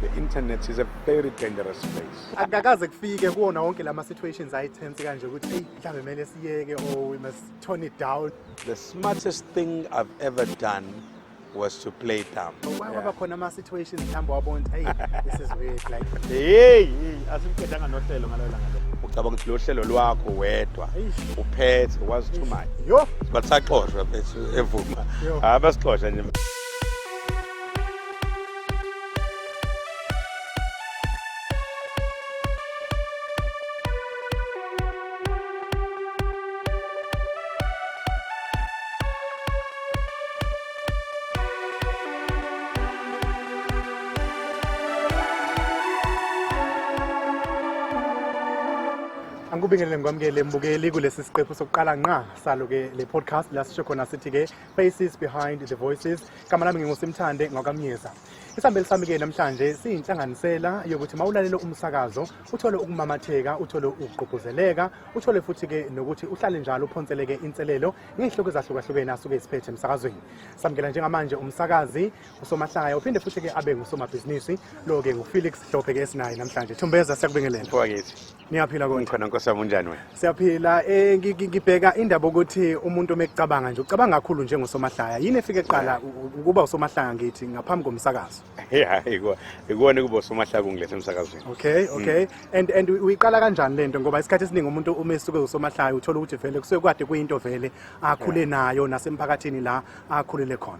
the internet is a very dangerous place. Akakaze kufike kuwona wonke lama situations ayitense kanje ukuthi hey mhlambe kumele siyeke or we must tone it down. The smartest thing I've ever done was to play dumb. Why waba khona ama situations mhlambe wabona hey this is weird like hey asimkhetanga nohlelo ngalo langa lo. Ucabanga ukuthi lo hlelo lwakho wedwa uphethe was too much. Yo basaxoshwa bese evuma. Abasixosha nje. Angikubingelele ngwamukele mbukeli kulesi siqephu sokuqala nqa salo ke le podcast la sisho khona sithi ke Faces Behind the Voices. Kama nami ngingusimthande ngokamnyeza. Isambeli sami ke namhlanje siyinhlanganisela yokuthi mawulalela umsakazo uthole ukumamatheka, uthole ukugqugquzeleka, uthole futhi ke nokuthi uhlale njalo uphonseleke inselelo ngezihloko ezahlukahlukene asuke isiphethe emsakazweni. Samukela njengamanje umsakazi usomahlaya uphinde futhi ke abe ngusomabhizinisi lo ke nguFelix Hlophe ke esinaye namhlanje. Thumbeza siyakubingelela. Mfowethu. Niyaphila konke. Ngikhona Nkosi unjani wena? Siyaphila ngibheka indaba ukuthi umuntu umecabanga nje ucabanga kakhulu njengosomahlaya. Yini efike eqala ukuba usomahlaya ngithi ngaphambi komsakazo? Yeah, ikona kuba usomahlaya kungilethe emsakazweni. Okay. And uyiqala kanjani lento ngoba isikhathi esiningi umuntu uma esuke usomahlaya uthola ukuthi vele kusuke kade kuyinto vele akhule nayo nasemphakathini la akhulele khona.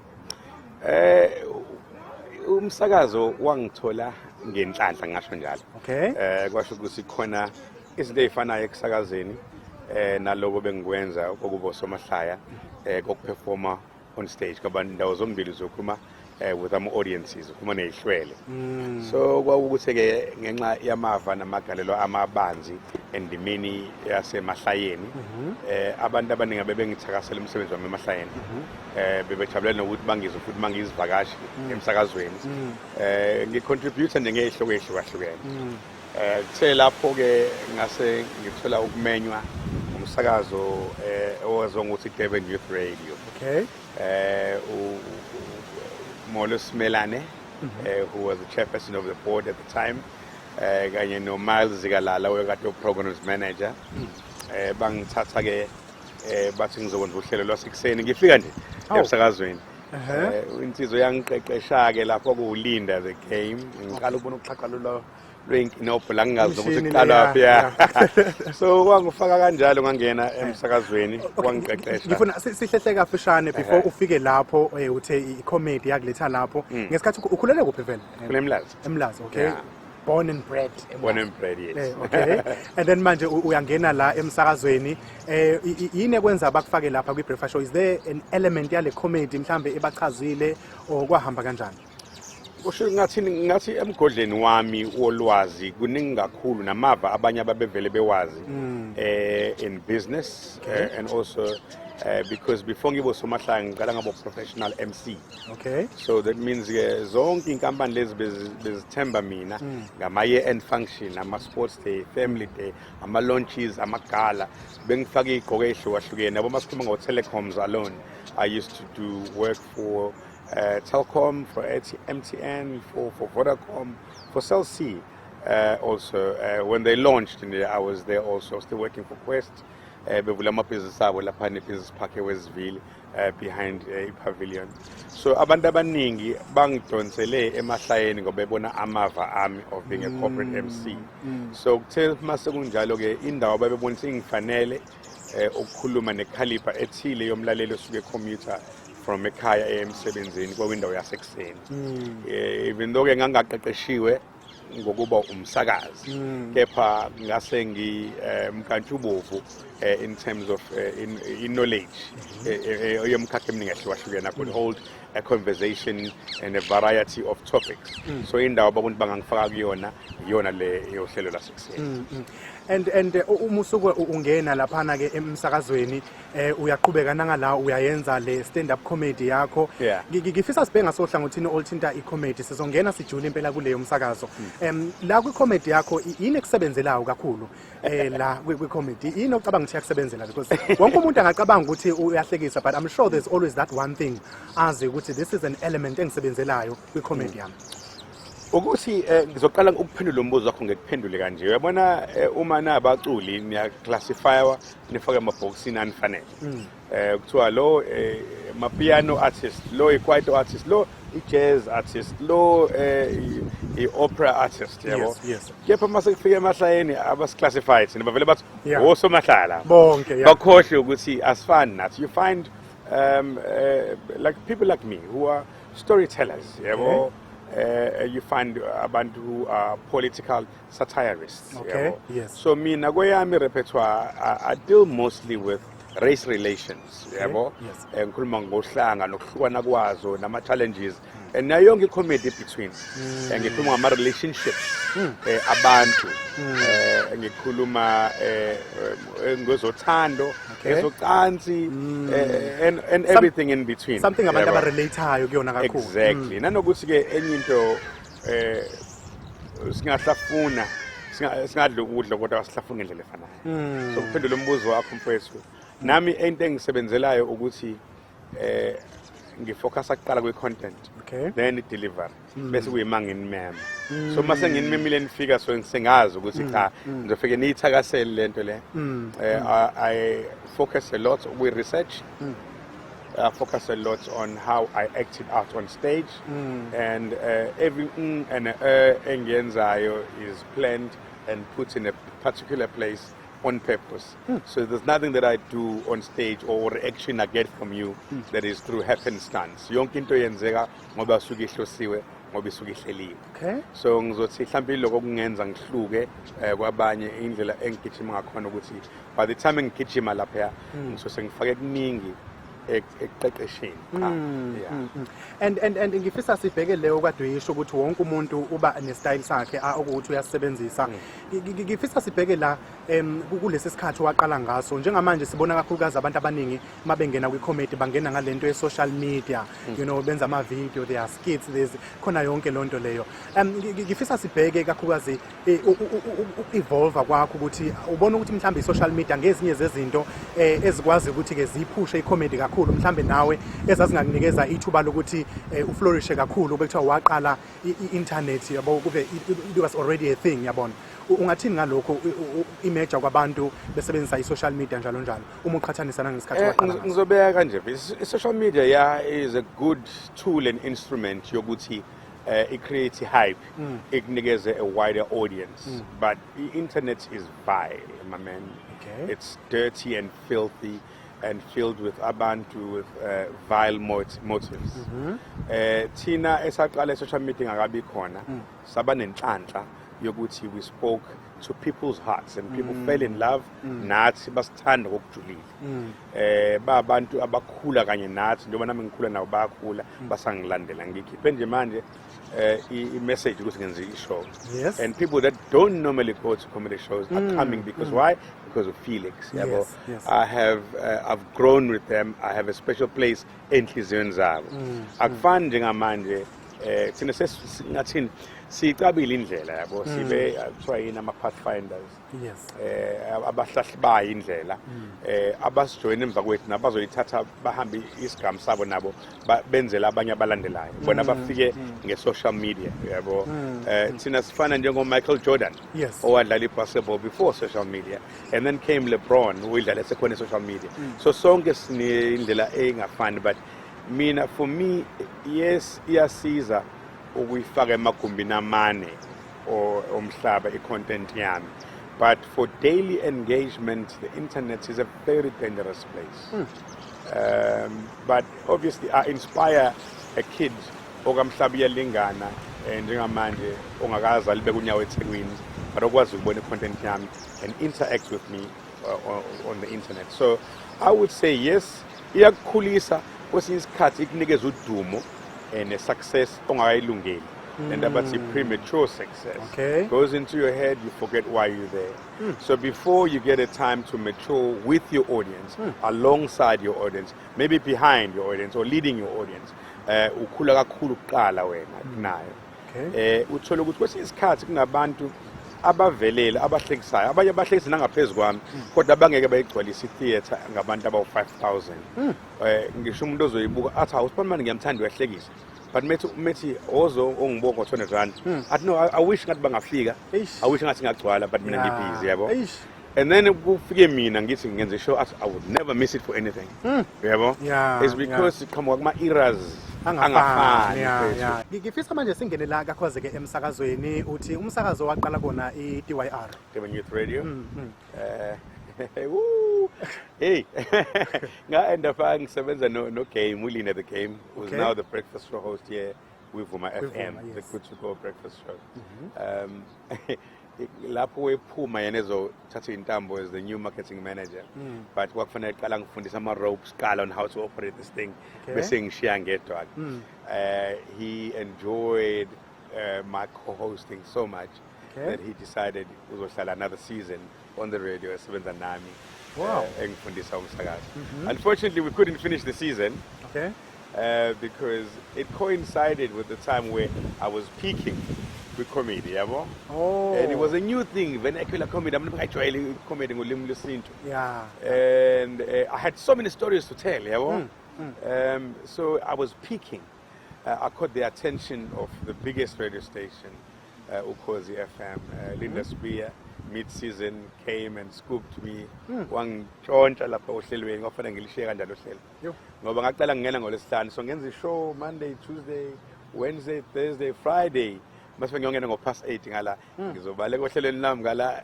Umsakazo wangithola ngenhlanhla ngasho njalo. Okay. Kwasho ukuthi khona izinto ezifanayo ekusakazeni nalobo bengikwenza ukuba usomahlaya kokuperforma on stage kwabantu ndawo zombili zokhuluma with our audiences ukhuluma nezihlwele. So kwawukuthi ke ngenxa yamava namagalelo amabanzi endimini yasemahlayeni abantu abaningi bebengithakasela umsebenzi wami emahlayeni bebejabulela nokuthi bangizwe futhi mangizivakashi emsakazweni ngicontribute nje ngezihloko ezihlukahlukene. Kuthe lapho ke ngase ngithola ukumenywa umsakazo owazwa ngokuthi Durban Youth Radio. Okay. Molo Smelane, who was the chairperson of the board at the time, kanye no Miles Zigalala oyekade programs manager. Bangithatha ke bathi ngizokwenza uhlelo lwasekuseni ngifika nje emsakazweni. Insizwe yangiqeqesha ke lapho kulinda the game ngiqala ukubona uxhaqalulo lwenkinopho la ngingazi ukuthi kuqala lapha. So wangifaka kanjalo ngangena emsakazweni wangiqeqesha. Ngifuna sihlehle kafishane before ufike lapho uthe i-comedy yakuletha lapho ngesikhathi ukhulele kuphi vele? Emlazi, okay. Yeah. Born and bred, yes. Okay. And then manje uyangena la emsakazweni yini ekwenza abakufake lapha kwi breakfast show? Is there an element yale comedy mhlambe ebachazile or kwahamba kanjani? Kusho ngathi emgodleni wami wolwazi kuningi kakhulu namava abanye ababevele bewazi in business and also because before ngibo somahlaya ngiqala ngabo professional MC. Okay. So that means zonke inkampani lezi bezithemba mina ngama year end function, ama sports day, family day, ama launches, ama gala bengifaka igqoko ehlukahlukene yabo masikhuluma ngo telecoms alone. I used to do work for Telkom, for MTN, for Vodacom, for Cell C. Also, when they launched, I was there also, still working for Quest. Bevulama business abo lapha ne business park eWestville behind iPavilion. So abantu abaningi bangidonsele emahlayeni ngoba bebona amava ami of being a corporate MC. So kuthe mase kunjalo ke indawo babebonisa ingifanele ukukhuluma necaliber ethile yomlaleli osuke commuter from ekhaya emsebenzini kwawindawo yasekuseni. Even though ke ngangaqeqeshiwe ngokuba umsakazi kepha ngase ngimkantshubovu in terms of in knowledge yomkhakha eminingi ehlukahlukene. I could hold a conversation and a variety of topics. So indawo abantu bangangifaka kuyona iyona le yohlelo lasekuseni. And umusuku ungena laphana ke emsakazweni uyaqhubeka nangala uyayenza le stand up comedy yakho. Ngifisa sibhenga sohlangothini olthinta i-comedy sizongena sijule impela kuleyo msakazo. La kwi-comedy yakho yini ekusebenzelayo kakhulu la kwi-comedy yini ocabanga ukuthi yakusebenzela because wonke umuntu angacabanga ukuthi uyahlekisa but I'm sure there's always that one thing azi ukuthi this is an element engisebenzelayo kwi-comedy yami. ukuthi ngizoqala ukuphendula umbuzo wakho ngekuphendule kanje uyabona uma nabaculi niya-classifywa nifake emabhokisini anifanele kuthiwa lo ma-piano artist lo i-kwaito artist lo i-jazz artist lo i-opera artist yabo kepha uma sekufika emahlayeni abasi-classified thina bavele bathi osomahlala bonke bakhohlwe ukuthi asifani nathi you find like people like me who are storytellers yabo. You find abantu who are political satirists. Okay. Yes. So mina kweyami repertoire I deal mostly with race relations. Yabo. Yes. Ngikhuluma ngohlanga nokuhlukana kwazo nama challenges. And nayo yonke comedy between. Ngikhuluma ngama relationships. Abantu. Ngikhuluma ngozothando, ngezocansi and everything in between. Something abantu abarelateayo kuyona kakhulu. Exactly. Nanokuthi ke enye into singahlafuna singadla ukudla kodwa asihlafuna ngendlela efanayo. So kuphendula umbuzo wakho mfowethu. Nami into engisebenzelayo ukuthi ngifocus kuqala kwe-content then i-delivery bese kuyimanga nginimema so mase nginimemile nifika so sengazi ukuthi cha ngizofike niyithakasele lento le I focus a lot with research I focus a lot on how I acted out on stage and everything and engiyenzayo is planned and put in a particular place on purpose. So there's nothing that I do on stage or reaction I get from you that is through happenstance. Yonke into yenzeka ngoba suke ihlosiwe ngoba isuke ihleliwe. So ngizothi mhlawumbe lokho kungenza ngihluke kwabanye indlela engigijima ngakhona ukuthi by the time ngigijima lapha ngizose ngifake kuningi ekuqeqesheni and ngifisa sibheke leyo kade uyisho ukuthi wonke umuntu uba ne-style sakhe ukuthi uyasebenzisa ngifisa sibheke la kulesi sikhathi waqala ngaso njengamanje sibona kakhulukazi abantu abaningi mabengena kwi-comedy bangena ngalento ye-social media you know benza ama-video there are skits there's khona yonke lonto leyo ngifisa sibheke kakhulukazi evolve kwakho ukuthi ubona ukuthi mhlawumbe i-social media ngezinye zezinto ezikwazi ukuthi ke ziphushe i-comedy kakhulu mhlambe nawe ezazingakunikeza ithuba lokuthi uflourishe kakhulu bekuthiwa waqala i-internet yabo kube it was already a thing yabona ungathini ngalokho image kwabantu besebenzisa i-social media njalo njalo uma uqhathanisa nangesikhathi waqala ngizobeka kanje i-social media is a good tool and instrument yokuthi it creates hype ikunikeze a wider audience but the internet is vile my man it's dirty and filthy and filled with abantu with vile motives. Thina esaqala social media ngakabi khona saba nenhlanhla yokuthi we spoke to people's hearts and people fell in love nathi basithanda kokujulile. Ba abantu abakhula kanye nathi njengoba nami ngikhula nabo bayakhula basangilandela ngikhiphe nje manje i-message ukuthi ngenze i-show. And people that don't normally go to comedy shows are coming because why? Because of Felix. I've grown with them. I have a special place enhliziyweni zabo. Akufani njengamanje thina sesingathini sicabile indlela yabo sibe kuthiwa yini ama-pathfinders abahlahlibayo indlela abasijoyina emva kwethu nabazoyithatha bahambe isigaba sabo nabo benzela abanye abalandelayo bona bafike nge-social media yabo thina sifana njengo-Michael Jordan owadlala i-basketball before social media and then came LeBron oyidlala esekhona e-social media so sonke sinendlela engafani but mina for me yes iyasiza ukuyifaka emagumbini amane omhlaba i-content yami but for daily engagement the internet is a very dangerous place but obviously I inspire a kid okamhlaba iyalingana njengamanje ongakazi alibeka unyawo eThekwini but okwazi ukubona i-content yami and interact with me on the internet so I would say yes iyakukhulisa kwesinye isikhathi ikunikeza udumo and a success ongayilungeli and abathi premature success goes into your head you forget why you're there so before you get a time to mature with your audience alongside your audience maybe behind your audience or leading your audience ukhula kakhulu kuqala wena kunayo uthola ukuthi kwesinye isikhathi kunabantu abavelele abahlekisayo abanye abahlekisa nangaphezulu kwami kodwa bangeke bayigcwalisa i-theater ngabantu abawu-5,000 ngisho umuntu ozoyibuka athi awusiphamani ngiyamthanda uyahlekisa but methi ozo ongibonga 200 rand athi no I wish ngathi bangafika I wish ngathi ngagcwala but mina ngibhizi yabo and then kufike mina ngithi ngenze sure I would never miss it for anything yabo it's because come kuma eras angafani ngifisa manje singene la kakhoze ke emsakazweni uthi umsakazo waqala kona DYR Durban Youth Radio woo hey nga-end up ngisebenza no game uline the game who's now the breakfast show host here with Vuma FM the good to go breakfast show lapho wephuma yena ezothatha intambo as the new marketing manager but kwakufanele qala ngifundisa ama ropes qala on how to operate this thing bese ngishiya ngedwa he enjoyed my co-hosting so much that he decided uzohlala another season on the radio esebenza nami engifundisa umsakazo unfortunately we couldn't finish the season because it coincided with the time where I was peaking with comedy yabo and it was a new thing vernacular comedy I'm not actually comedy ngolimi lesintu and I had so many stories to tell yabo so I was peaking I caught the attention of the biggest radio station Ukhozi FM Linda Spear mid-season came and scooped me wangitshontsha lapha ohlelweni ngofanele ngilishiye kanjalo ohlelo ngoba ngaqala ngingena ngolesihlanu so ngenza ishow Monday Tuesday Wednesday Thursday Friday mase ngiyongena ngo-past 8 ngala ngizobaleka ohlelweni lami ngala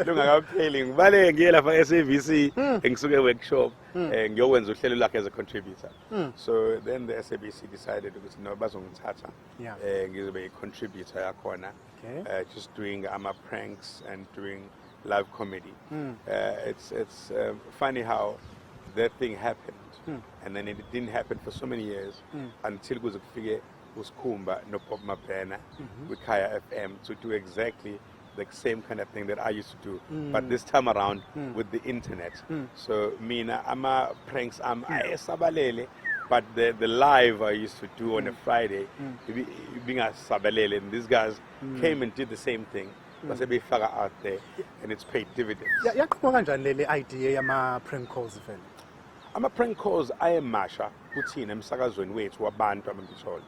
lungakapheli ngibale ngiye lapha e-SABC ngisuke workshop ngiyokwenza uhlelo lakhe as a contributor so then the SABC decided ukuthi no bazongithatha ngizobe i-contributor yakhona just doing pranks and doing live comedy it's funny how that thing happened and then it didn't happen for so many years until kuze kufike uSkhumba no Pop Mapena with Kaya FM to do exactly the same kind of thing that I used to do but this time around with the internet so mina ama pranks ayesabalele but the live I used to do on a Friday being a sabalele and these guys came and did the same thing but they figure out there and it's paid dividends yaqhubeka kanjani le idea yama prank calls vele ama-prank calls ayemasha kuthina emsakazweni wethu wabantu abangitsholo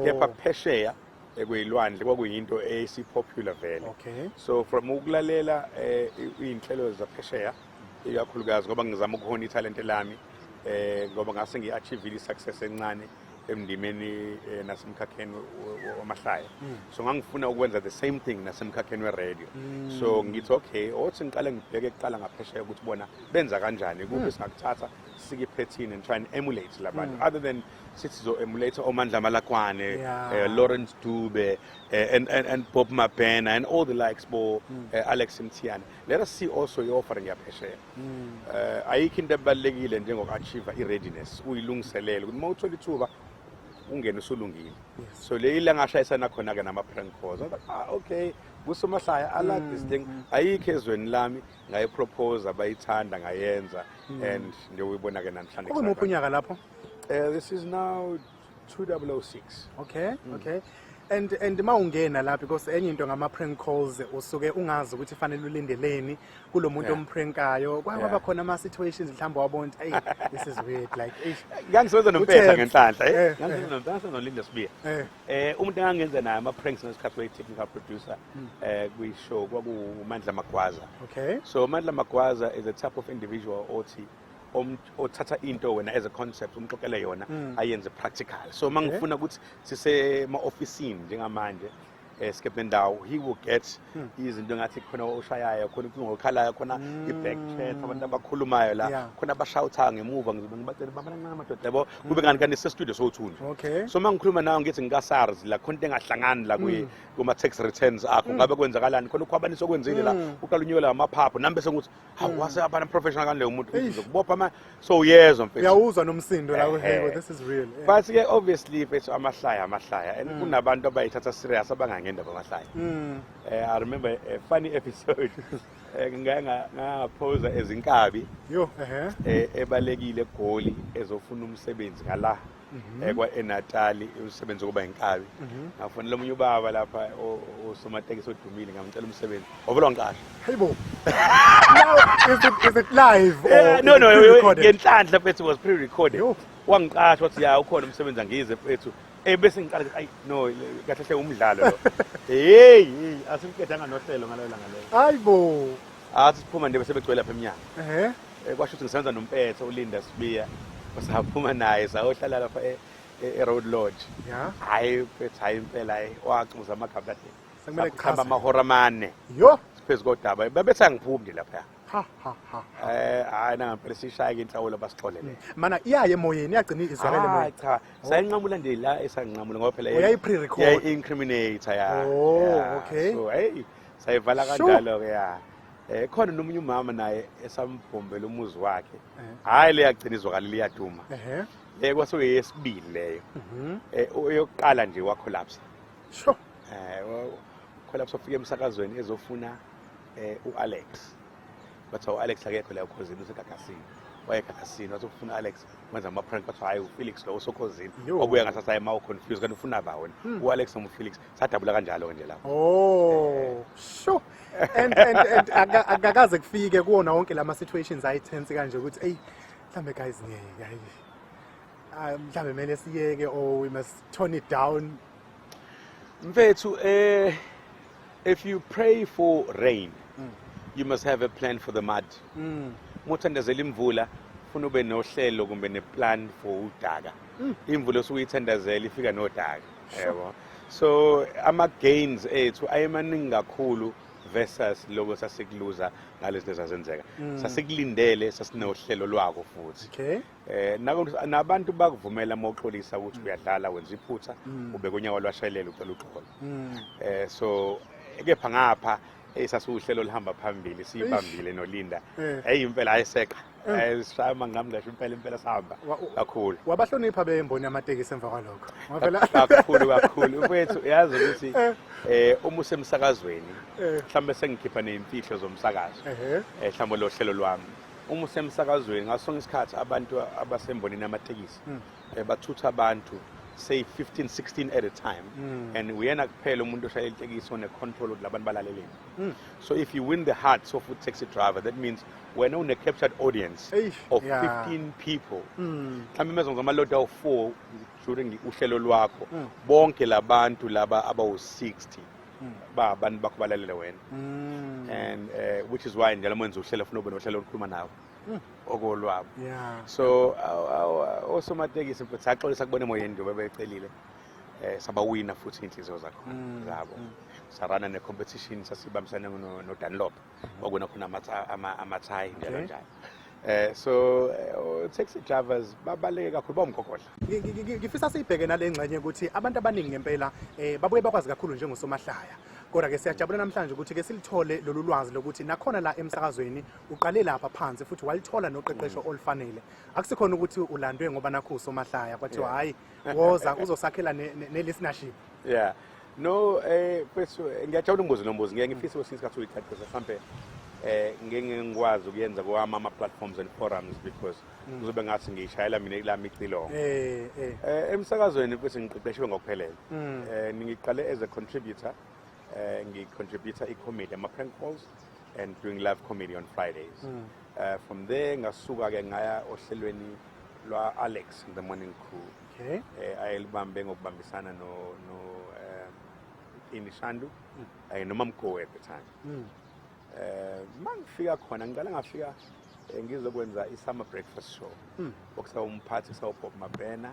kepha phesheya ekuyilwandle kwakuyinto esipopular vele so from ukulalela iy'nhlelo zaphesheya ikakhulukazi ngoba ngizama ukuhona italente lami ngoba ngase ngi-achievile i-success encane emndimeni nasemkhakheni wamahlaya so ngangifuna ukwenza the same thing nasemkhakheni we-radio so ngithi okay othi ngiqale ngibheke kuqala ngaphesheya ukuthi bona benza kanjani kuphi singakuthatha sikiphethini and try and emulate labantu other than sithi sizo-emulate oMandla Malakwane Lawrence Dube and Bob Mapena and all the likes Alex Mtiana let us see also i-offering yaphesheya ayikho into ebalulekile njengoku-achieve i-readiness uyilungiselele ukuthi uma uthola ithuba ungene usulungile so le ile ngashayisana khona-ke nama-prank calls okay kusomahlaya I like this thing ayikho ezweni lami ngayipropose abayithanda ngayenza and njengoyibona-ke namhlanje umuphi unyaka lapho this is now 2006 okay and mawungena la because enye into ngama-prank calls usuke ungazi ukuthi fanele ulindeleni kulo muntu omprankayo kwaba khona ama-situations mhlawumbe wabona hey this is weird like ngangisebenza nompetha ngenhlanhla ngangisebenza noLinda Spear umuntu engangenza naye ama-pranks ngesikhathi we-technical producer kwi-show kwakuMandla Magwaza so Mandla Magwaza is a type of individual othi othatha into wena as a concept umxoxele yona ayenze practical so mangifuna ukuthi sisema-ofisini njengamanje Skependau he will get izinto ngathi khona oshayayo khona ngokhalayo khona i-back chat abantu abakhulumayo la khona abashawutha ngemuva ngibacela babana amadoda yabo kube ngani se-studio sothunjwa so mangikhuluma nawe ngithi ngika-SARS la khona into engahlangani la kuma-tax returns akho ngabe kwenzakalani khona ukhwabani sokwenzile la uqala unyukela amaphaphu nami bese ukuthi hawu wase abana professional kanleyo muntu uzokubopha ama so uyezwa mfethu uyawuzwa nomsindo la hey this is real but ke obviously mfethu amahlaya and kunabantu abayithatha serious abangangendaba amahlaya I remember a funny episode ngaphosa ezinkabi ebalekile eGoli ezofuna umsebenzi ngala kwa-eNatali umsebenzi wokuba inkabi ngafonela omunye ubaba lapha osomatekisi odumile ngamcela umsebenzi wabulwa ngiqasha hayibo now is it live or no ngenhlanhla mfethu was pre-recorded wangiqasha wathi ya ukhona umsebenzi angize mfethu bese ngiqala ukuthi ayi no kahle hle umdlalo lo. Hey, asifikethanga nohlelo ngalo langa lelo. Hayibo. Athi siphuma nje bese begcwele lapha eminyango. Ehhe. Kwasho ukuthi ngisebenza nompetho uLinda Sibiya. Saphuma naye sayohlala lapha e-Road Lodge. Ya. Hayi mfethu hayi impela hayi waxuza amagama kade. Sekumele Kuhamba amahora amane. Yo. Siphezu kodaba babethi angiphumi lapha. Ha. Hayi nangampela sishaya ke inhlawulo basixolele. Mana iyaye emoyeni iyagcina izwakele emoyeni. Cha, sayinqamula nje la esanqamula ngoba phela Uyayi pre-record. Yayi-incriminate ya. Oh, okay. So hey, sayivala kanjalo ke ya. Khona nomunye umama naye esambhombela umuzi wakhe. Hayi le yagcina izwakala liyaduma. Ehhe. Kwase yesibili leyo. Uyoqala nje wa collapse. Sho. Collapse ofike emsakazweni ezofuna uAlex. Bathi uAlex akekho la Ukhozi useGagasini. WayeGagasini wasofuna uAlex wenza ama prank bathi hayi uFelix lo usokhozini. Obuya ngasasa ema confused kanti ufuna ba wena. uAlex noFelix sadabula kanjalo nje lapho. Oh, sho. And akakaze kufike kuwona wonke lama situations ayitense kanje ukuthi hey mhlambe guys ngeke hayi. Mhlambe mele siyeke or we must tone it down. Mfethu if you pray for rain, you must have a plan for the mud. Muthandazela imvula ufuna ube nohlelo kumbe neplan for udaka. Imvula osuyithandazela ifika nodaka, yebo. So ama gains ethu ayemaningi kakhulu versus lokho sasikluza ngalezi zinto zazenzeka. Sasikulindele sasinohlelo lwako futhi. Okay. Nabantu bakuvumela mawuxolisa ukuthi uyadlala wenza iphutha ube konyawo lwashayelela ucela uxolo. So kepha ngapha sasuhlelo lihamba phambili siyibambile noLinda. Hey impela ayiseqa. Ayishaya ngamngasho impela sahamba kakhulu. Wabahlonipha bemboni amatekisi emva kwalokho. Ngoba Kakhulu mfethu yazi ukuthi uma usemsakazweni mhlambe sengikhipha nezimfihlo zomsakazo. Mhlambe lo hlelo lwami. Uma usemsakazweni ngasonke isikhathi abantu abasembonini amatekisi bathutha abantu say 15 16 at a time and uyena kuphela umuntu oshayela itekisi one control ukuthi labantu balaleleni. So if you win the hearts of a taxi driver, that means when on a captured audience of 15 people mhlawumbe mezonke amalodi awu4 during uhlelo lwakho bonke labantu laba abawu60 abantu bakho balalela wena. And which is why njalo mwenza uhlelo ufuna ube nohlelo olukhuluma nawe okolwabo. So osomatekisi mfethu saxolisa kubona emoyeni nje bebecelile sabawina futhi inhliziyo zakho zabo. Sarana ne-competition sasibambisana noDunlop okuna khona amathayi njalo njalo. So taxi drivers babaleke kakhulu bawumgogodla. Ngifisa sibheke nalengxenye ukuthi abantu abaningi ngempela babuye bakwazi kakhulu njengosomahlaya. Kodwa ke siyajabula namhlanje ukuthi ke silithole lolu lwazi lokuthi nakhona la emsakazweni uqale lapha phansi futhi walithola noqeqesho olufanele. Akusikhona ukuthi ulandwe ngoba nakho usomahlaya kwathiwa hayi woza uzosakhela ne-listenership. Yeah. No bese ngiyajabula umbuzo nombuzo ngiyangifisa usisikhathi uyiqeqesha mhlambe ngeke ngikwazi ukuyenza kwama platforms and forums because kuzobe ngathi ngishayela mina ilami icilongo. Emsakazweni bese ngiqeqeshwe ngokuphelele. Ngiqale as a contributor. Ngi-contributor i-comedy ama-prank calls and doing live comedy on Fridays. From there ngasuka ke ngaya ohlelweni lwa Alex in the morning crew. Okay. Ayelibambe ngokubambisana no Inishandu nomamko at the time. Mangifika khona ngicala ngafika ngizokwenza i-summer breakfast show. Okusa umphathi sawuBob Mabena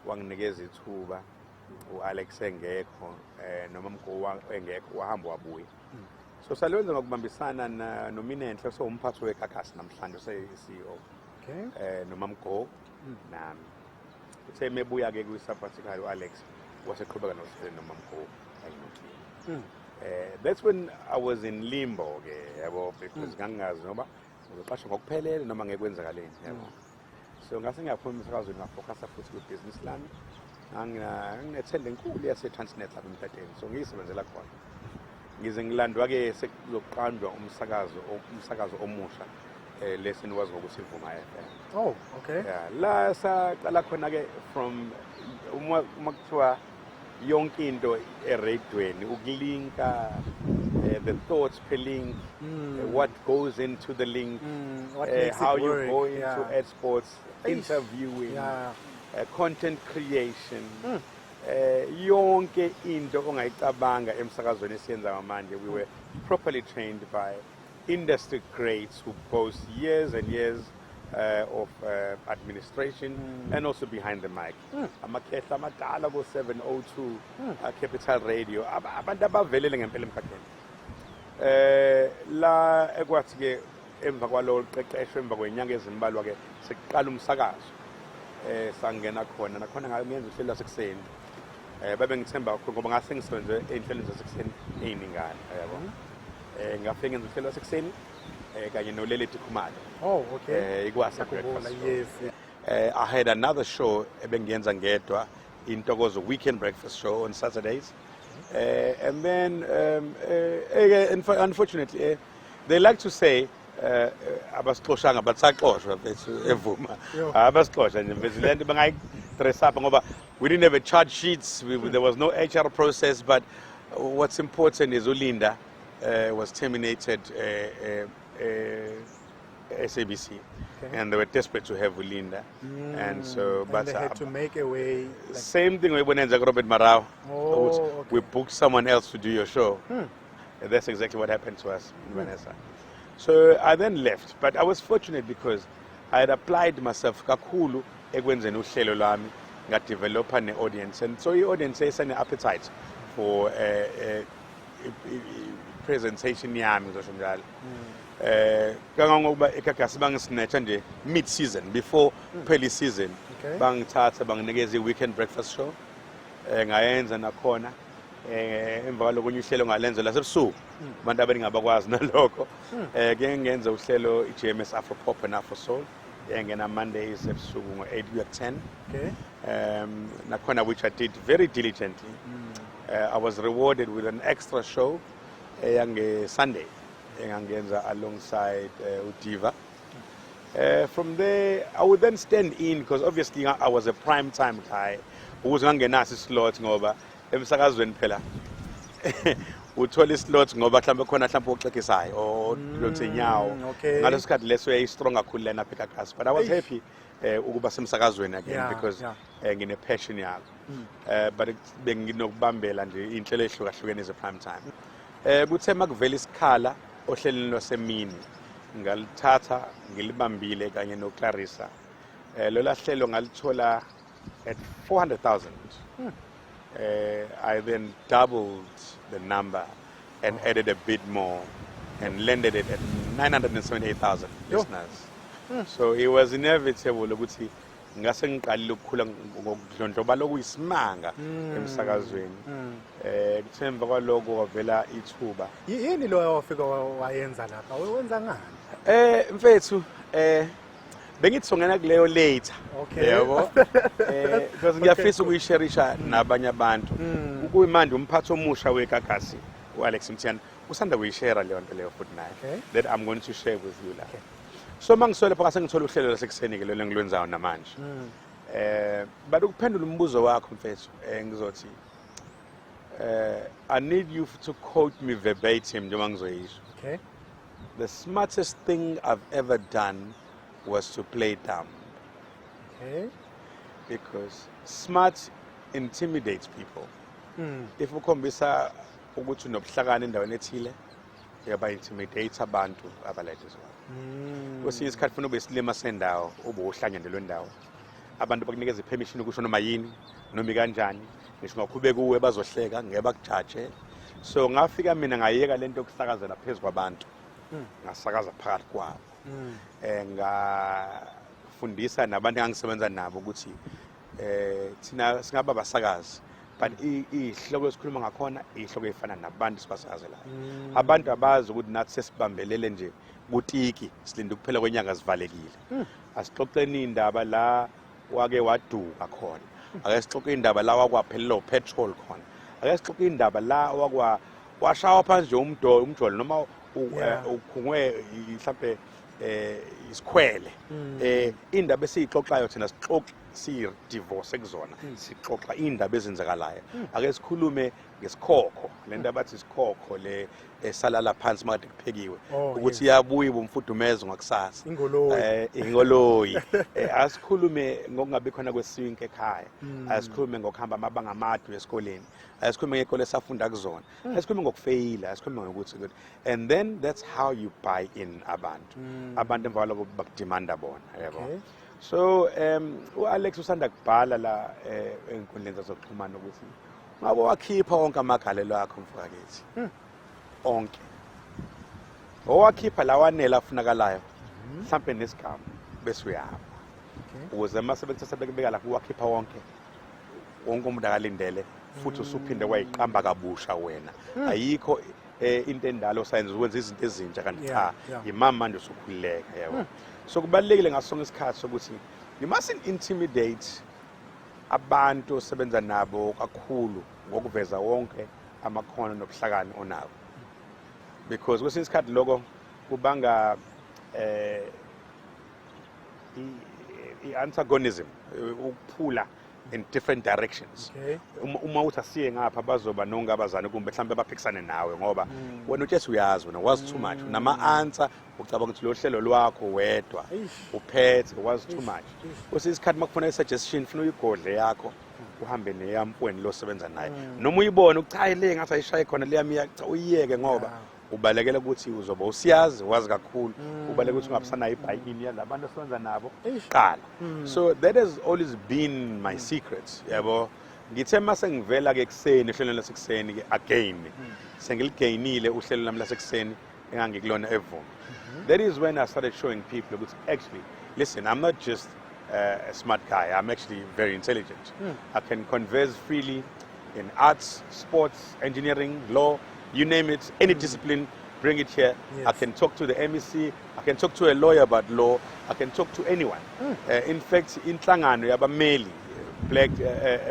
wanginikeza ithuba uAlex engekho nomamko engekho wahamba wabuya. So salwenza ngokubambisana noMinenhle so umphathi weGagasi namhlanje useCEO. Okay. Nomamko nami. Uthe mebuya ke kwisabbatical uAlex waseqhubeka nohlelo nomamko ayinoki. That's when I was in limbo ke yabo because ngangazi noma uzoqasha ngokuphelele noma ngekwenzakaleni yabo. So ngase ngiyaphuma emsakazweni ngafocus futhi ku business lami. Nginethende enkulu yase-Transnet lapha eMtateni so ngiyisebenzela khona ngize ngilandwa ke sekuzoqandwa umsakazo omusha lesson wazi ngokuthi Vuma FM. Oh, okay. Yeah, la saqala khona ke from uma kuthiwa yonke into eradweni ukulinka the thoughts per link, what goes into the link, how you go into sports, interviewing, content creation, yonke into ongayicabanga emsakazweni esiyenza ngamanje, we were properly trained by industry greats who boast years and years of administration and also behind the mic. Amakhehla amadala ko 702 Capital Radio, abantu abavelele ngempela emkhakheni. La ekwathi ke emva kwalo qeqesho emva kwenyanga ezimbalwa ke siqala umsakazo. Sangena khona nakhona ngiyenza uhlelo lasekuseni. Babe ngithemba kakhulu ngoba ngase ngisebenze einhlelweni zasekuseni einingana, yabo. Ngafike ngenza uhlelo lasekuseni kanye noleleti Khumalo. Oh, okay. Yes. I had another show ebengiyenza ngedwa, intokozo weekend breakfast show on Saturdays. And then unfortunately they like to say abasixoshanga batsaxoshwa bethu evuma abasixosha nje mfethu lento bangayi-dress up ngoba we didn't have a charge sheets, there was no HR process, but what's important is Ulinda was terminated SABC, and they were desperate to have Ulinda, and so but they had to make a way. Same thing when Robert Marau. Oh, we booked someone else to do your show. That's exactly what happened to us, Vanessa. So I then left, but I was fortunate because I had applied myself kakhulu ekwenzeni uhlelo lwami, ngadevelop an audience, and so your audience has an appetite for presentation yami ngisho njalo. Kangangokuba eGagasi bangisinetha nje mid season before early season, bangithatha banginikeza i-weekend breakfast show, ngayenza nakhona emva kwaloko uhlelo ngalenza lasebusuku abantu abangabakwazi nalokho. Ke ngenza uhlelo i-GMS Afro Pop and Afro Soul ngena Mondays ebusuku ngo-8 kuya 10. Nakhona, which I did very diligently. I was rewarded with an extra show yange Sunday engangenza alongside Udiva. From there I would then stand in because obviously I was a prime time guy. Ukuze ngangenaso islot ngoba emsakazweni phela uthola islot ngoba mhlawumbe khona mhlawumbe oxekisayo o lokuthe nyawo ngaleso sikhathi leso yayi strong kakhulu lena phela Gagasi, but I was happy ukuba semsakazweni again because ngine passion yakho. But benginokubambela nje inhlelo ehlukahlukene ze prime time. Kuthe makuvela isikhala ohlelweni lwasemini ngalithatha ngilibambile kanye no Clarissa. Lola hlelo ngalithola at 400,000. I then doubled the number and added a bit more and landed it at 978,000 listeners. So it was inevitable ukuthi ngase ngiqalile ukukhula ngokudlondloba lokuyisimanga emsakazweni. Kuthemba kwaloko kwavela ithuba. Yini lo wafika wayenza lapha? Wenza ngani? Mfethu bengithi ngena kuleyo later. Yabo. Because ngiyafisa ukuyisharisha nabanye abantu. Ukuyimanje umphathi omusha weGagasi uAlex Mthiyana usanda kuyishare leyo nto leyo futhi naye that I'm going to share with you la. So mangisole phaka sengithola uhlelo lasekuseni ke lo ngilwenzayo namanje. But ukuphendula umbuzo wakho mfethu ngizothi I need you to quote me verbatim njengoba ngizoyisho. The smartest thing I've ever done was to play dumb. Because smart intimidates people. If ukhombisa ukuthi unobuhlakani endaweni ethile, uyaba intimidate abantu abalethe. Kwesinye isikhathi ufuna ube isilima sendawo ube uhlangene lo ndawo. Abantu bakunikeza permission ukusho noma yini noma kanjani, ngisho ngakhubeka uwe bazohleka ngeke bakujaje. So ngafika mina ngayeka lento yokusakazela phezulu kwabantu. Ngasakaza phakathi kwabo. Ngafundisa nabantu engisebenza nabo ukuthi thina singaba basakazi, but ihloko esikhuluma ngakhona ihloko efana nabantu sibasakazelayo. Abantu abazi ukuthi nathi sesibambelele nje kutiki silinde kuphela kwenyanga zivalekile. Asixoxeni indaba la wake waduka khona. Ake sixoxe indaba la wakwaphelelo petrol khona. Ake sixoxe indaba la washawa phansi nje umjolo noma ukhungwe mhlambe isikhwele. Indaba esixoxayo thina sixoxa si divorce ekuzona, sixoxa indaba ezenzakalayo. Ake sikhulume ngesikhokho le nto abathi isikhokho le esalala phansi makade kuphekiwe Oh, ukuthi iyabuya bomfudumezo ngakusasa ingoloyi asikhulume ngokungabi khona kwesiyinke ekhaya asikhulume ngokuhamba amabanga amade esikoleni asikhulume ngekole safunda kuzona asikhulume ngokufeyila asikhulume ngokuthi good and then that's how you buy in abantu emva kwalokho bakudimanda bona yabo. So uAlex usanda kubhala la enkundleni zokuxhumana ukuthi ngabe wakhipha wonke amagalelo akho mfakathi onke owakhipha lawanela afunakalayo mhlambe nesigaba bese uyahamba ukuze mase bekuthatha la wakhipha wonke umuntu akalindele futhi usuphinde wayiqamba kabusha wena ayikho into endalo science ukwenza izinto ezintsha kanti cha imama manje usukhuleka yabo. So kubalekile ngasonke isikhathi sokuthi you mustn't intimidate abantu osebenza nabo kakhulu ngokuveza wonke amakhono nobuhlakani onabo because kwesinye isikhathi lokho kubanga i-antagonism ukuphula in different directions. Uma uthi asiye ngapha bazoba nongabazana kumbe mhlambe baphikisane nawe ngoba wena uthi uyazi wena was too much nama-answer ucabanga ukuthi lo hlelo lwakho wedwa uphethe was too much. Kwesinye isikhathi makufuna i-suggestion funa uyigodle yakho uhambe neyampweni lo sebenza naye noma uyibone ukuthi hayi le ngathi ayishaye khona leyamiya uyiyeke ngoba ubalekela ukuthi uzoba usiyazi wazi kakhulu ubalekela ukuthi ungabusanayo ibhayini yalabantu osebenza nabo qala. So that has always been my secret yabo. Ngithe mase ngivela ke ekseni ehlelweni lasekuseni ke again sengiligainile uhlelo lami lasekuseni engangikulona eVuma. That is when I started showing people ukuthi actually listen, I'm not just a smart guy, I'm actually very intelligent. I can converse freely in arts, sports, engineering, law, you name it, any discipline, bring it here. I can talk to the MEC, I can talk to a lawyer about law, I can talk to anyone. In fact, in Tlangano, Yabameli, Black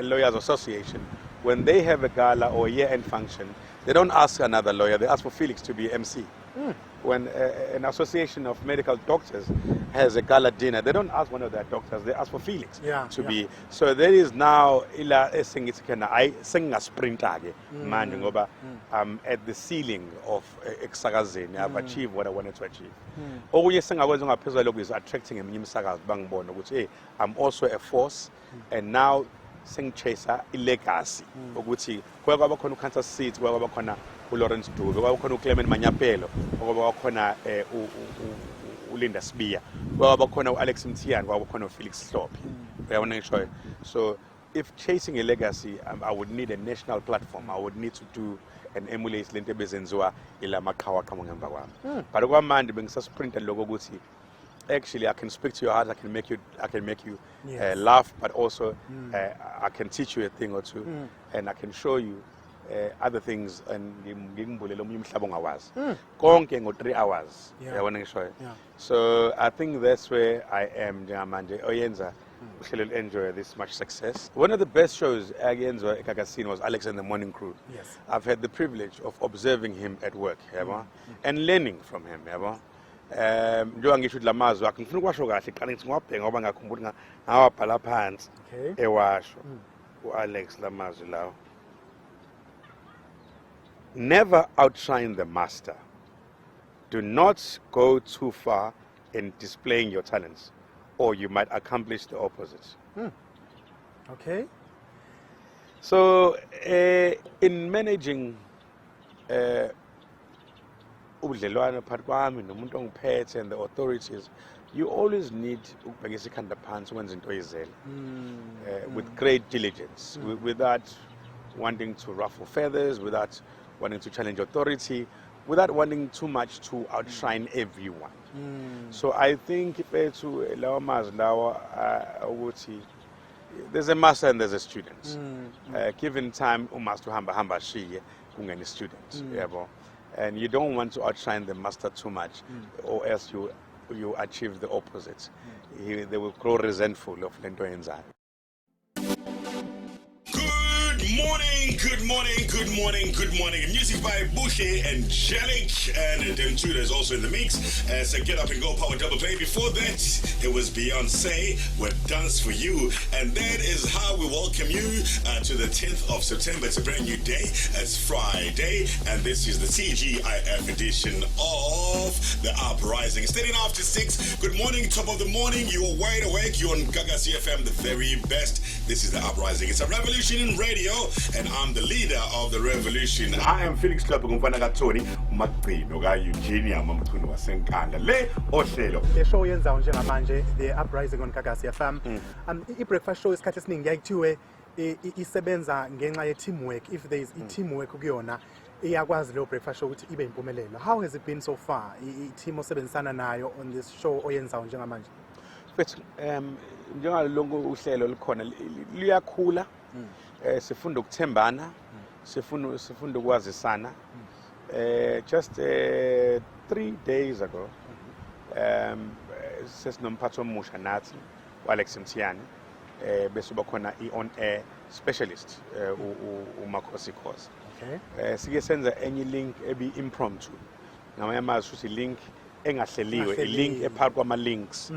Lawyers Association, when they have a gala or a year-end function, they don't ask another lawyer, they ask for Felix to be MC. When an association of medical doctors has a gala dinner, they don't ask one of their doctors, they ask for Felix to be. So there is now I'm at the ceiling of Exagazini. I've achieved what I wanted to achieve. Is attracting a I'm also a force, and now sing chaser legacy. Ukuthi kwaba khona uKansas City, kwaba khona uLawrence Dube, kwaba khona uClement Manyapelo, kwaba khona uLinda Sibia, kwaba khona uAlex Mthiyane, kwaba khona uFelix Hlophe. Uyabona ngisho. So if chasing a legacy, I would need a national platform. I would need to do and emulate lento bezenziwa ila maqhawe aqhamuka ngemva kwami. But okwamanje bengisasuprinta lokho ukuthi actually I can speak to your heart, I can make you laugh, but also I can teach you a thing or two and I can show you other things and ngimbulela omunye umhlaba ongawazi konke ngo 3 hours yabona ngisho. So I think that's where I am njengamanje oyenza uhlelo enjoy this much success. One of the best shows ayenziwa eGagasi was Alex and the Morning Crew. I've had the privilege of observing him at work and learning from him njengoba ngisho lamazwi akhe ngifuna ukwasho kahle qala ngithi ngwabhenga ngoba ngakhumbula ngawabhala phansi ewasho uAlex lamazwi lawo. Never outshine the master. Do not go too far in displaying your talents, or you might accomplish the opposite. Okay. So, in managing ubudlelwano phakathi kwami nomuntu ongiphethe and the authorities, you always need ukubhekisa ikhanda phansi ukwenza into oyizele with great diligence, without wanting to ruffle feathers, without wanting to challenge authority, without wanting too much to outshine everyone. So I think if lawa mazwi lawa ukuthi there's a master and there's a student. Given time umaster hamba shiye kungena student yabo. And you don't want to outshine the master too much or else you achieve the opposite. They will grow resentful of lento yenzayo. Good morning, good morning, good morning. good morning. Music by Bushe and Angelic, and then Tudor is also in the mix. So Get Up and Go Power Double Play. Before that, it was Beyonce with Dance For You, and that is how we welcome you to the 10th of September. It's a brand new day. It's Friday, and this is the TGIF edition of The Uprising. It's 13 after 6. Good morning, top of the morning. You're wide awake. You're on Gagasi FM, the very best. This is The Uprising. It's a revolution in radio, and I'm the leader of the revolution. I am Felix Hlophe, kumfana kaThoni, umagcino kaEugenia mamkhulu wasenkandla. Le ohlelo. Le show yenzayo njengamanje The Uprising on Gagasi FM. I-breakfast show isikhathi esiningi yakuthiwe isebenza ngenxa ye teamwork. If there is teamwork kuyona, iyakwazi le breakfast show ukuthi ibe impumelelo. How has it been so far? I-team osebenzisana nayo on this show oyenzayo njengamanje. But njengalonke uhlelo likhona liyakhula. Sifunda ukuthembana, sifunda ukwazisana. Just 3 days ago, sesinomphathi omusha nathi Alex Mtiyani, bese bakhona i-on air specialist uMakhosi Khosi. Okay. Sike senza enye link ebi impromptu. Ngamanye amazwi uthi link engahleliwe, i-link ephakathi kwama links.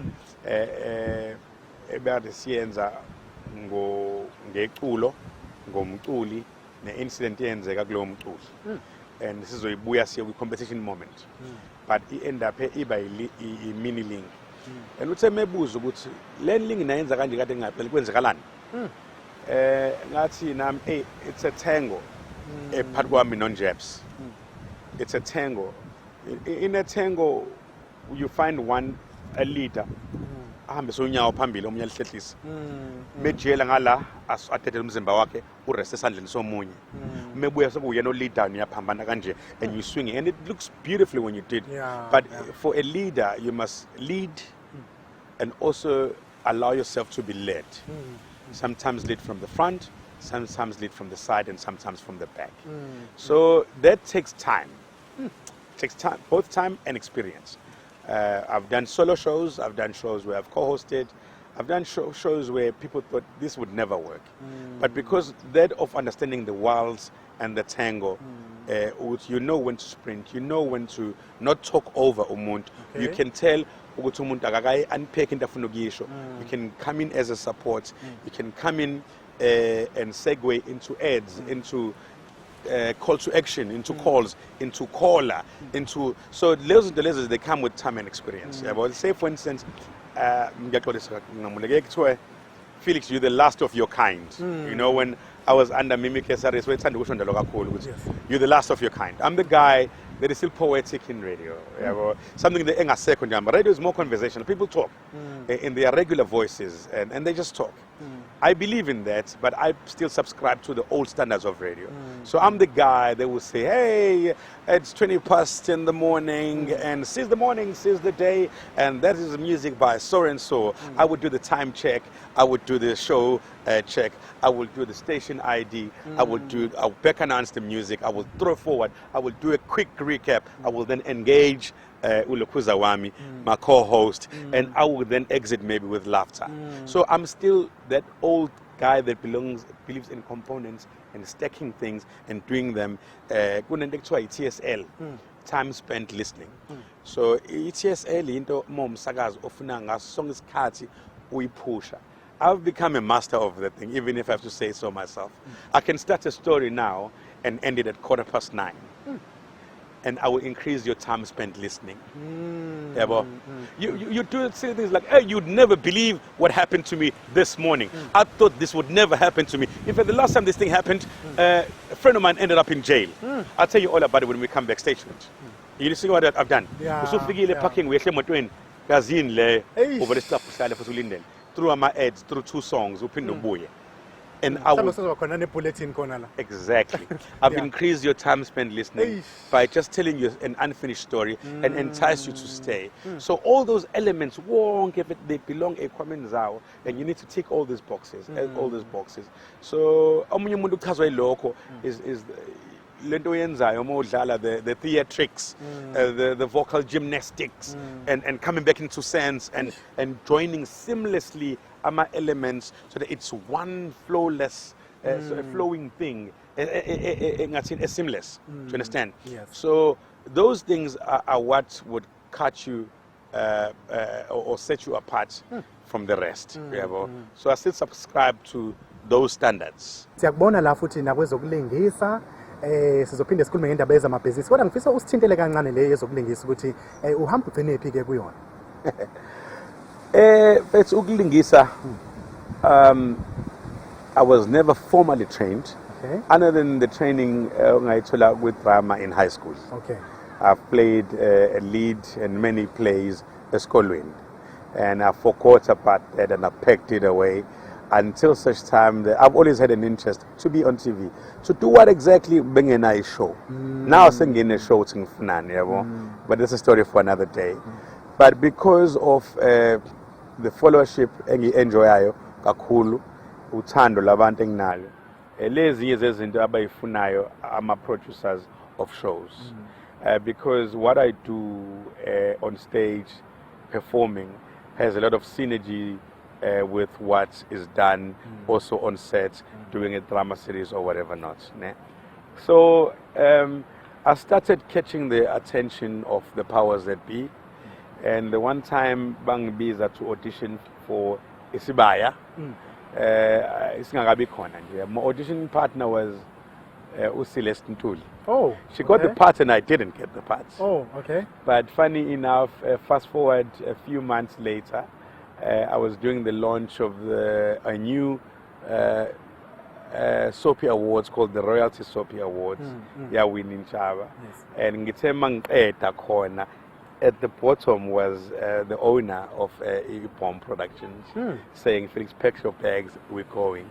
Ebade siyenza ngeculo, ngomculi ne-incident eyenzeka kulowo mculi. And sizoyibuya siye kwi-competition moment. But i-end up iba i-mini link. And uthe mebuza ukuthi le link nayenza kanje kade ngaphela kwenzekalani. Ngathi nami it's a tango ephakathi kwami noNjebs. It's a tango. In a tango you find a leader. Ahambe sonyawo phambili omunye alihlehlisa. Mejela ngala athethe umzimba wakhe urest esandleni somunye. Mebuya sekuyena oleader uyaphambana kanje and you swing, and it looks beautifully when you did. But for a leader you must lead and also allow yourself to be led. Sometimes lead from the front, sometimes lead from the side, and sometimes from the back. So that takes time. Takes time, both time and experience. I've done solo shows, I've done shows where I've co-hosted, I've done shows where people thought this would never work. But because that of understanding the waltz and the tango, you know when to sprint, you know when to not talk over umuntu. You can tell ukuthi umuntu akakayi unpack into afuna ukuyisho. You can come in as a support, you can come in and segue into ads, into call to action, into calls, into caller, into so those they come with time and experience. But say for instance, Felix, you're the last of your kind. You know, when I was under Mimi Kesaris, you're the last of your kind. I'm the guy that is still poetic in radio. Something that enga second, but radio is more conversational. People talk in their regular voices and they just talk. I believe in that, but I still subscribe to the old standards of radio. So I'm the guy that will say, hey, it's 20 past in the morning, and seize the morning, seize the day, and that is music by so and so. I would do the time check, I would do the show check, I will do the station ID, I will back announce the music, I will throw forward, I will do a quick recap, I will then engage Ukhozi Wami, my co-host, and I will then exit maybe with laughter. So I'm still that old guy that believes in components and stacking things and doing them. TSL, time spent listening. So TSL into mom sagas ofuna ngasonke isikhathi uyiphusha. I've become a master of that thing, even if I have to say so myself. I can start a story now and end it at 9:15. And I will increase your time spent listening. You do say things like, hey, you'd never believe what happened to me this morning. I thought this would never happen to me. In fact, the last time this thing happened, a friend of mine ended up in jail. I'll tell you all about it when we come backstage. You see what I've done? Parking over the stuff through my ads, through 2 songs, and I will, exactly. I've increased your time spent listening by just telling you an unfinished story and entice you to stay. So all those elements, they belong a common zao, and you need to tick all these boxes, So is the theatrics, the vocal gymnastics, and coming back into sense and joining seamlessly elements so that it's one flowless, so a flowing thing seamless. Do you understand? Yes. So those things are what would catch you or set you apart from the rest. So I still subscribe to those standards. Siyakubona la futhi nakwezokulingisa sizophinde sikhulume ngendaba yezamabhizinisi kodwa ngifisa usithintele kancane le yezokulingisa ukuthi uhamba ugcinephi ke kuyona. It's ukulingisa. I was never formally trained, other than the training with drama in high school. Okay. I've played a lead in many plays esikolweni, and I forgot about that and I packed it away until such time that I've always had an interest to be on TV. So do what exactly being a show. Now I'm singing a show, but that's a story for another day. But because of the followership engiyoyayo kakhulu uthando labantu enginalo lezi izinto abayifunayo ama producers of shows because what I do on stage performing has a lot of synergy with what is done also on set doing a drama series or whatever not. So I started catching the attention of the powers that be. And the one time Bang Biza to audition for Isibaya, my audition partner was Celeste Ntuli. Oh, she got the part and I didn't get the part. Oh, okay. But funny enough, fast forward a few months later, I was doing the launch of a new Soapy Awards called the Royalty Soapy Awards. Yeah, winning Chava. And ngithe at the bottom was the owner of Ipom Productions saying, Felix, pack your bags, we're going.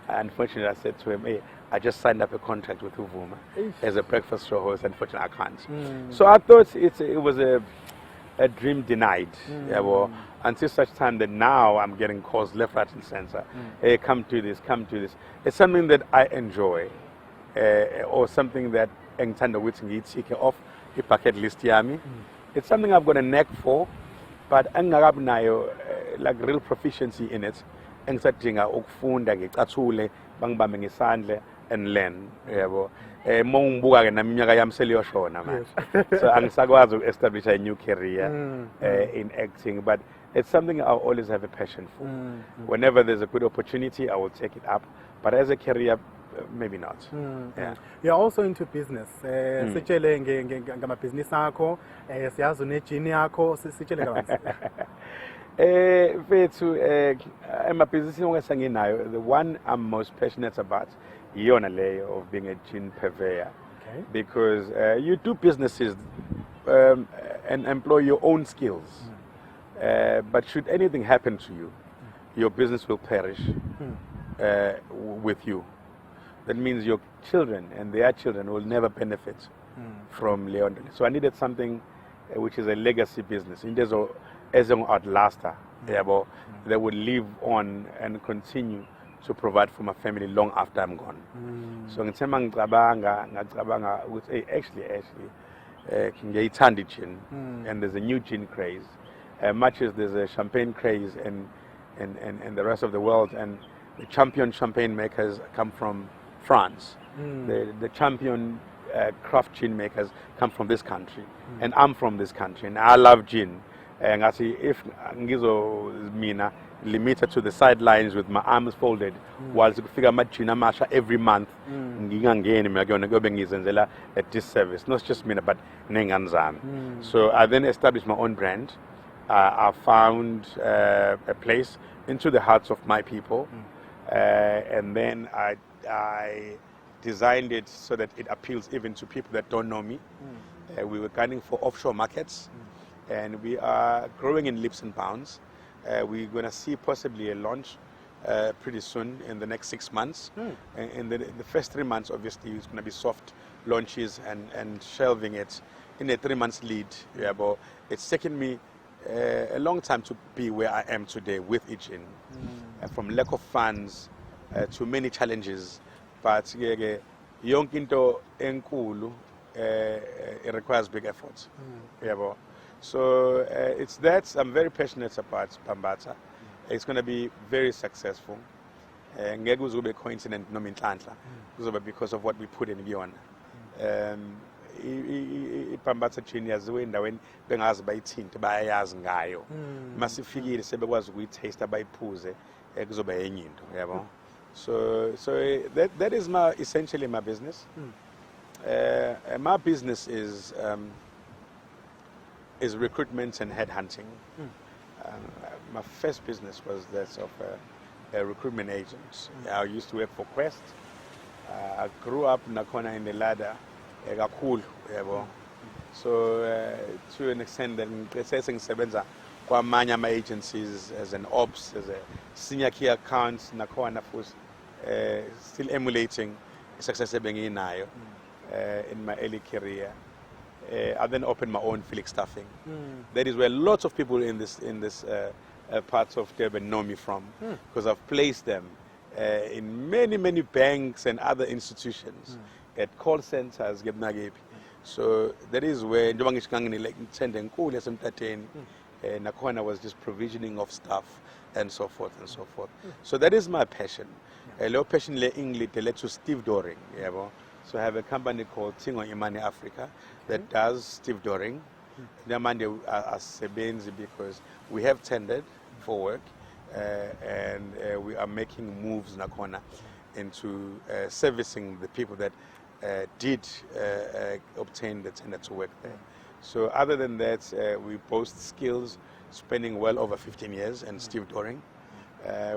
Unfortunately, I said to him, hey, I just signed up a contract with Vuma as a breakfast show host. Unfortunately, I can't. So I thought it was a dream denied. Until such time that now I'm getting calls left, right, and center. Hey, come to this, come to this. It's something that I enjoy, or something that engithanda ukuthi ngiyithike off the bucket list yami. It's something I've got a knack for, but angakabi nayo like real proficiency in it. Engisadinga ukufunda ngicathule bangibambe ngesandle and learn. Mongibuka ke nami iminyaka yami seliyoshona manje. So angisakwazi establish a new career in acting, but it's something I'll always have a passion for. Whenever there's a good opportunity, I will take it up. But as a career, maybe not. Yeah. You're also into business. Sitshele ngamabhizinisi akho, siyazi unejini yakho, sitshele kabanzi. Fethu amabhizinisi ongasanginayo, the one I'm most passionate about iyona leyo of being a gin purveyor. Okay. Because you do businesses and employ your own skills. But should anything happen to you, your business will perish with you. That means your children and their children will never benefit from Leon. So I needed something which is a legacy business. In this as an outlaster, that would live on and continue to provide for my family long after I'm gone. So ngithema ngicabanga ukuthi actually ngiyayithanda gin, and there's a new gin craze. Much as there's a champagne craze in the rest of the world, and the champion champagne makers come from France. The champion craft gin makers come from this country, and I'm from this country, and I love gin. And I see if ngizo mina limited to the sidelines with my arms folded, while I figure my gin amasha every month, ngingangeni mina kuyona kuyobe ngizenzela a disservice, not just mina but nengane zami. So I then established my own brand. I found a place into the hearts of my people, and then I designed it so that it appeals even to people that don't know me. We were gunning for offshore markets, and we are growing in leaps and bounds. We're going to see possibly a launch pretty soon in the next 6 months. In the first 3 months, obviously, it's going to be soft launches and shelving it in a 3 months lead. But it's taken me a long time to be where I am today with Ijin, from lack of funds to many challenges, but yonke into enkulu it requires big efforts. So it's that I'm very passionate about Bambata. It's going to be very successful. ngeke uze ube coincident noma inhlanhla kuzoba because of what we put in kuyona. Ibhambatha gin yaziwe endaweni bengazi bayithinte bayayazi ngayo. Masifikile sebekwazi ukuyitaste abayiphuze kuzoba enye into yabo. So that is essentially my business. My business is recruitment and headhunting. My first business was that of a recruitment agent. I used to work for Quest. I grew up nakhona in the ladder kakhulu yabo. So to an extent that ngisebenza kwamanye ama agencies as an ops, as a senior key account nakhona futhi still emulating success ebenginayo in my early career. I then opened my own Felix staffing. That is where lots of people in this parts of Durban know me from, because I've placed them in many banks and other institutions, at call centers. So that is where Nakona was just provisioning of staff and so forth and so forth. So that is my passion. A low passion le English to Steve Doring. So I have a company called Tingo Imani Africa that does Steve Doring. Because we have tendered for work and we are making moves Nakona into servicing the people that did obtain the tender to work there. So other than that, we boast skills, spending well over 15 years in Steve Doring.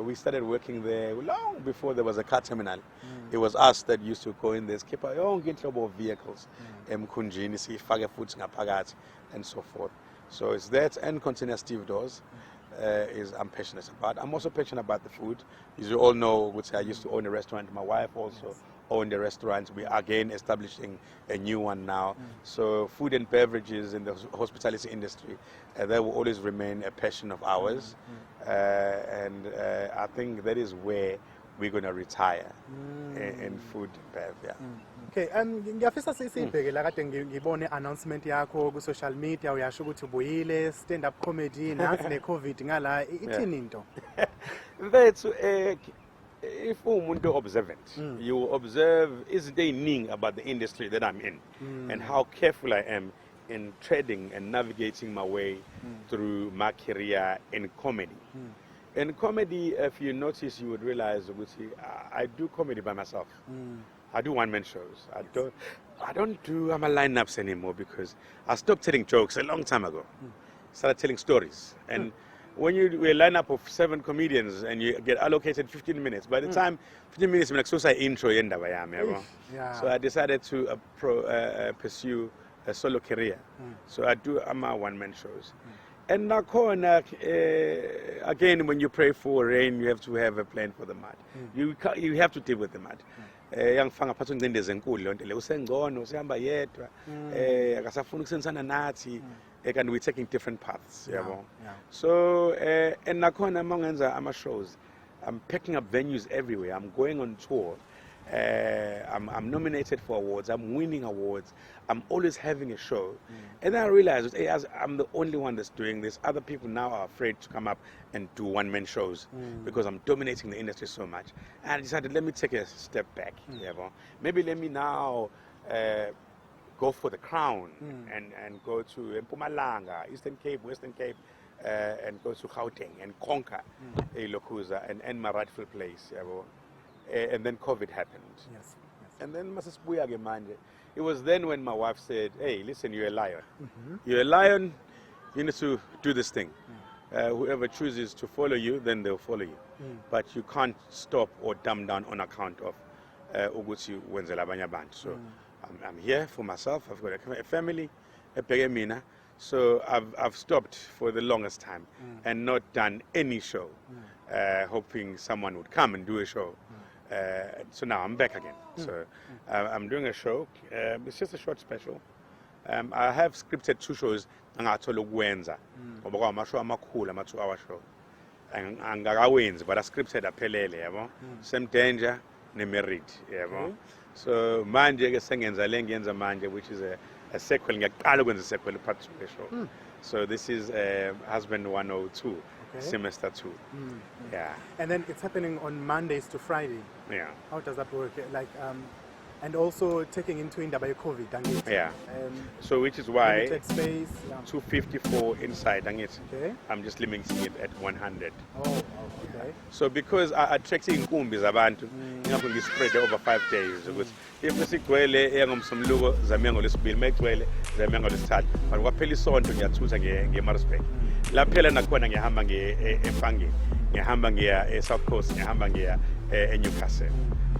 We started working there long before there was a car terminal. It was us that used to go in there, skip our own trouble of vehicles, and so forth. So it's that and container Steve Doors I'm passionate about. I'm also passionate about the food. As you all know, which I used to own a restaurant. My wife also owned a restaurant. We are again establishing a new one now. So food and beverages in the hospitality industry, that will always remain a passion of ours. And I think that is where we're going to retire in food and bev. Yeah. Okay, ngiyafisa sisibheke la kade ngibone announcement yakho ku social media uyasho ukuthi ubuyile stand up comedy nansi ne covid ngala ithini into. That's if umuntu observant, you observe izinto eziningi about the industry that I'm in and how careful I am in treading and navigating my way through my career in comedy. In comedy, if you notice, you would realize I do comedy by myself. I do one-man shows. I don't do lineups anymore because I stopped telling jokes a long time ago. Started telling stories. And when you do a lineup of 7 comedians and you get allocated 15 minutes, by the time 15 minutes, I'm like, intro so I decided to pursue a solo career. So I do my one-man shows. And nakhona, again, when you pray for rain, you have to have a plan for the mud. You have to deal with the mud. And we're taking different paths. So and nakhona mangenza ama shows, I'm picking up venues everywhere. I'm going on tour. I'm nominated for awards. I'm winning awards. I'm always having a show. And then I realized, hey, as I'm the only one that's doing this, other people now are afraid to come up and do one-man shows because I'm dominating the industry so much. And I decided, let me take a step back. Maybe let me now go for the crown and go to Mpumalanga, Eastern Cape, Western Cape, and go to Gauteng and conquer Ukhozi and end my rightful place. And then COVID happened. And then it was then when my wife said, hey, listen, you're a lion. You're a lion, you need to do this thing. Whoever chooses to follow you, then they'll follow you. But you can't stop or dumb down on account of Uguti Wenzela Banyaband. So I'm here for myself. I've got a family, a pegemina. So I've stopped for the longest time and not done any show, hoping someone would come and do a show. So now I'm back again. So I'm doing a show. It's just a short special. I have scripted 2 shows. But I scripted aphelele, Same Danger, Nemerit. So manje sengenza lengenza manje, which is a sequel. Part 2 show. So this is Husband 102. semester 2. Yeah. And then it's happening on Mondays to Friday. Yeah. How does that work? Like, and also taking into indaba ye-COVID, angithi? Yeah. So which is why limited space. Yeah. 254 inside, angithi. Okay. I'm just limiting it at 100. Oh, okay. So because attracting inkumbi zabantu, ingakho ngispread over 5 days ukuthi if sigcwele eyangomsomluko zamia ngolesibili mayigcwele zamia ngolesithathu but kwaphela isonto ngiyathutha ngeMaritzburg laphela nakhona ngiyahamba eFangeni ngiyahamba ngiya eSouth Coast ngiyahamba ngiya eNewcastle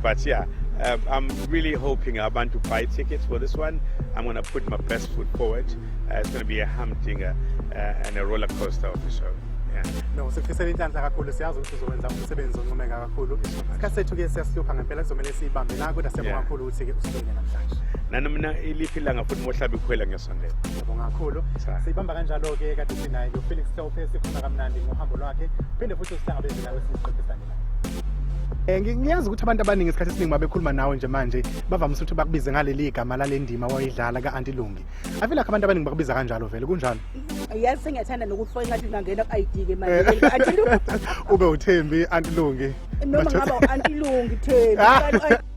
but yeah I'm really hoping abantu buy tickets for this one. I'm going to put my best foot forward. It's going to be a humdinger and a roller coaster of the show. Yeah. No, sifisela inhlanhla kakhulu siyazi ukuthi uzokwenza umsebenzi oncomeka kakhulu. Isikhathi sethu ke siyasihlupha ngempela kuzomela sibambe la kodwa siyabonga kakhulu ukuthi ke usibone namhlanje. Nana mina iliphi ilanga futhi mohlabi ikhwela ngesondela. Siyabonga kakhulu. Sibamba kanjalo ke kade sinaye uFelix Hlophe sikhuluma kamnandi ngohambo lwakhe. Phinde futhi usihlangabeze nawe siqeqesane naye. Ngiyazi ukuthi abantu abaningi isikhathi esiningi babekhuluma nawe nje manje bavamise ukuthi bakubize ngaleli gama lalendima wayidlala kaAnti Lungi. Avela abantu abaningi bakubiza kanjalo vele kunjalo. Yazi sengiyathanda nokufola ngathi ngangena ku-ID ke manje Aunty Lungi. Ube uThembi Aunty Lungi. Noma ngaba uAunty Lungi Thembi.